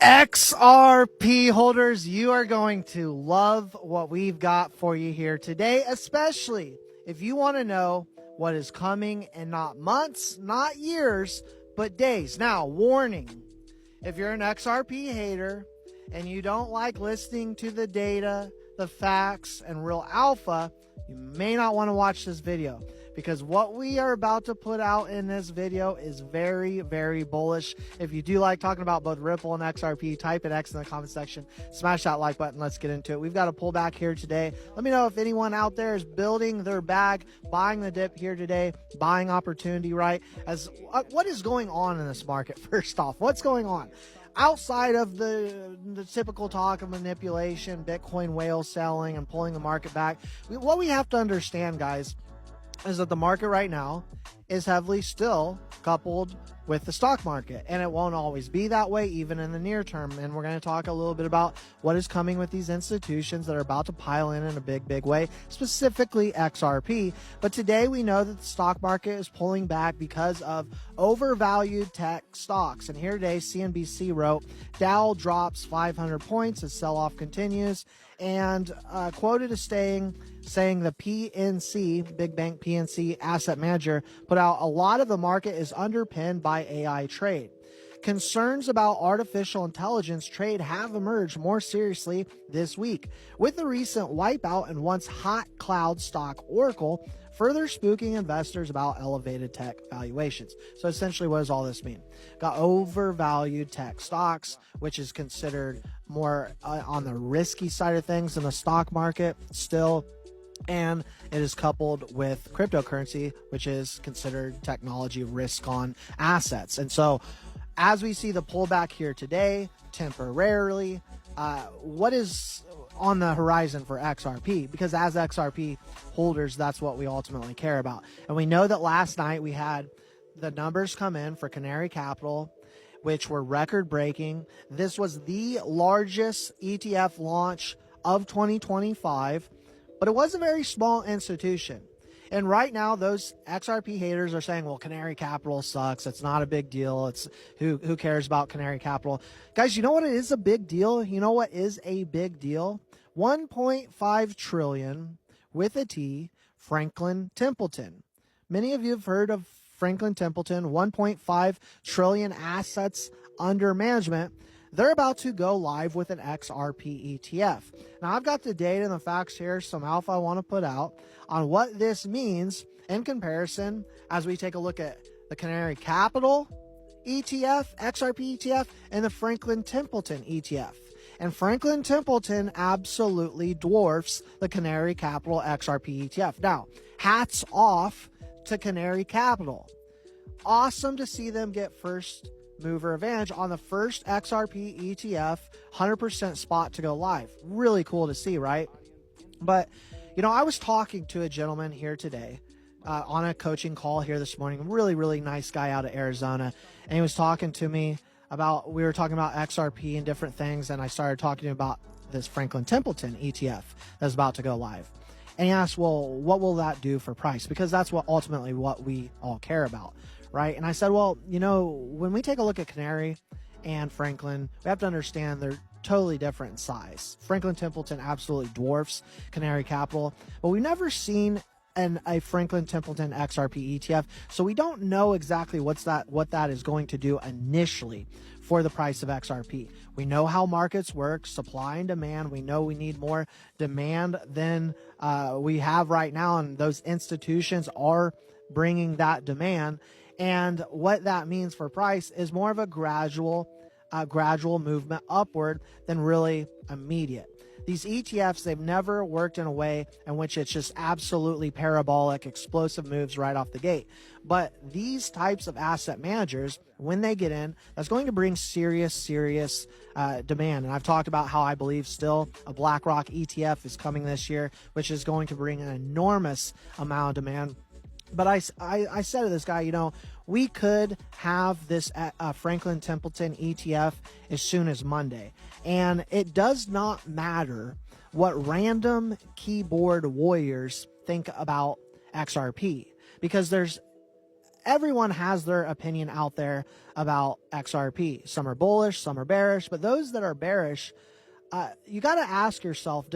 XRP holders, you are going to love what we've got for you here today, especially if you want to know what is coming in not months, not years, but days. Now, warning, if you're an XRP hater and you don't like listening to the data, the facts, and real alpha, you may not want to watch this video, because what we are about to put out in this video is very, very bullish. If you do like talking about both Ripple and XRP, type an X in the comment section, smash that like button, let's get into it. We've got a pullback here today. Let me know if anyone out there is building their bag, buying the dip here today, buying opportunity, right? As what is going on in this market? First off, what's going on? Outside of the typical talk of manipulation, Bitcoin whale selling and pulling the market back, what we have to understand, guys, is that the market right now is heavily still coupled with the stock market, and it won't always be that way even in the near term. And we're going to talk a little bit about what is coming with these institutions that are about to pile in a big way, specifically XRP. But today we know that the stock market is pulling back because of overvalued tech stocks. And here today CNBC wrote, Dow drops 500 points as sell-off continues, and quoted as saying the PNC, big bank PNC asset manager, put out, a lot of the market is underpinned by AI trade. Concerns about artificial intelligence trade have emerged more seriously this week, with the recent wipeout and once hot cloud stock Oracle further spooking investors about elevated tech valuations. So essentially, what does all this mean? Got overvalued tech stocks, which is considered more on the risky side of things in the stock market still. And it is coupled with cryptocurrency, which is considered technology risk on assets. And so as we see the pullback here today, temporarily, what is on the horizon for XRP? Because as XRP holders, that's what we ultimately care about. And we know that last night we had the numbers come in for Canary Capital, which were record breaking. This was the largest ETF launch of 2025. But it was a very small institution. And right now, those XRP haters are saying, well, Canary Capital sucks. It's not a big deal. It's who cares about Canary Capital? Guys, you know what is a big deal? You know what is a big deal? 1.5 trillion with a T, Franklin Templeton. Many of you have heard of Franklin Templeton, 1.5 trillion assets under management. They're about to go live with an XRP ETF. Now, I've got the data and the facts here, some alpha I want to put out on what this means in comparison as we take a look at the Canary Capital ETF, XRP ETF, and the Franklin Templeton ETF. And Franklin Templeton absolutely dwarfs the Canary Capital XRP ETF. Now, hats off to Canary Capital. Awesome to see them get first mover advantage on the first XRP ETF, 100% spot to go live. Really cool to see, right? But, you know, I was talking to a gentleman here today on a coaching call here this morning, really nice guy out of Arizona. And he was talking to me about, we were talking about XRP and different things. And I started talking to him about this Franklin Templeton ETF that's about to go live. And he asked, well, what will that do for price? Because that's what ultimately what we all care about. Right. And I said, well, you know, when we take a look at Canary and Franklin, we have to understand they're totally different in size. Franklin Templeton absolutely dwarfs Canary Capital, but we've never seen a Franklin Templeton XRP ETF. So we don't know exactly what that is going to do initially for the price of XRP. We know how markets work, supply and demand. We know we need more demand than we have right now. And those institutions are bringing that demand. And what that means for price is more of a gradual movement upward than really immediate. These ETFs, they've never worked in a way in which it's just absolutely parabolic, explosive moves right off the gate. But these types of asset managers, when they get in, that's going to bring serious demand. And I've talked about how I believe still a BlackRock ETF is coming this year, which is going to bring an enormous amount of demand. But I said to this guy, you know, we could have this Franklin Templeton ETF as soon as Monday. And it does not matter what random keyboard warriors think about XRP, because there's everyone has their opinion out there about XRP. Some are bullish, some are bearish, but those that are bearish, you got to ask yourself,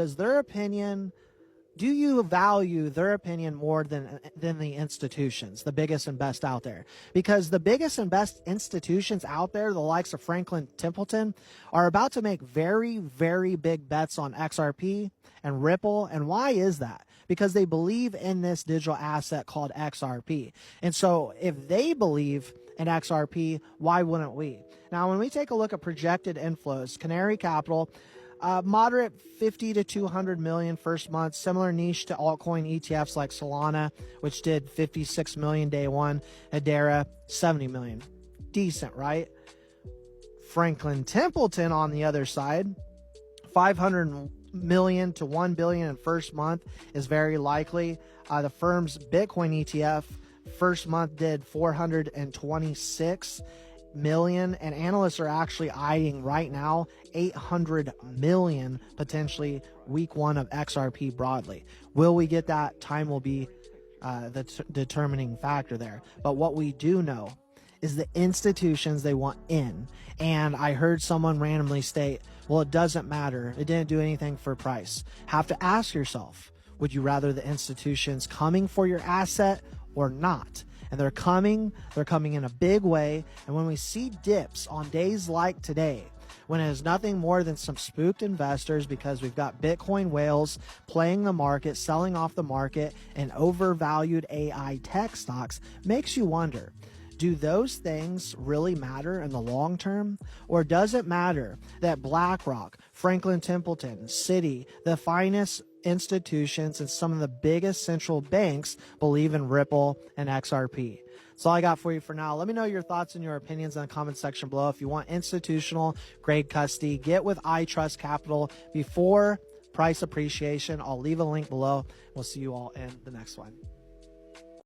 do you value their opinion more than the institutions, the biggest and best out there? Because the biggest and best institutions out there, the likes of Franklin Templeton, are about to make very, very big bets on XRP and Ripple. And why is that? Because they believe in this digital asset called XRP. And so if they believe in XRP, why wouldn't we? Now, when we take a look at projected inflows, Canary Capital, moderate 50 to 200 million first month, similar niche to altcoin ETFs like Solana, which did 56 million day one, Hedera 70 million. Decent, right? Franklin Templeton on the other side, 500 million to 1 billion in first month is very likely. The firm's Bitcoin ETF first month did 426 million, and analysts are actually eyeing right now 800 million potentially week one of XRP broadly. Will we get that? Time will be the determining factor there. But what we do know is the institutions they want in. And I heard someone randomly state, well, it doesn't matter. It didn't do anything for price. Have to ask yourself, would you rather the institutions coming for your asset or not? And they're coming in a big way. And when we see dips on days like today, when it is nothing more than some spooked investors because we've got Bitcoin whales playing the market, selling off the market, and overvalued AI tech stocks, makes you wonder, do those things really matter in the long term? Or does it matter that BlackRock, Franklin Templeton, Citi, the finest institutions and some of the biggest central banks believe in Ripple and XRP? That's all I got for you for now. Let me know your thoughts and your opinions in the comment section below. If you want institutional grade custody, get with iTrust Capital before price appreciation. I'll leave a link below. We'll see you all in the next one.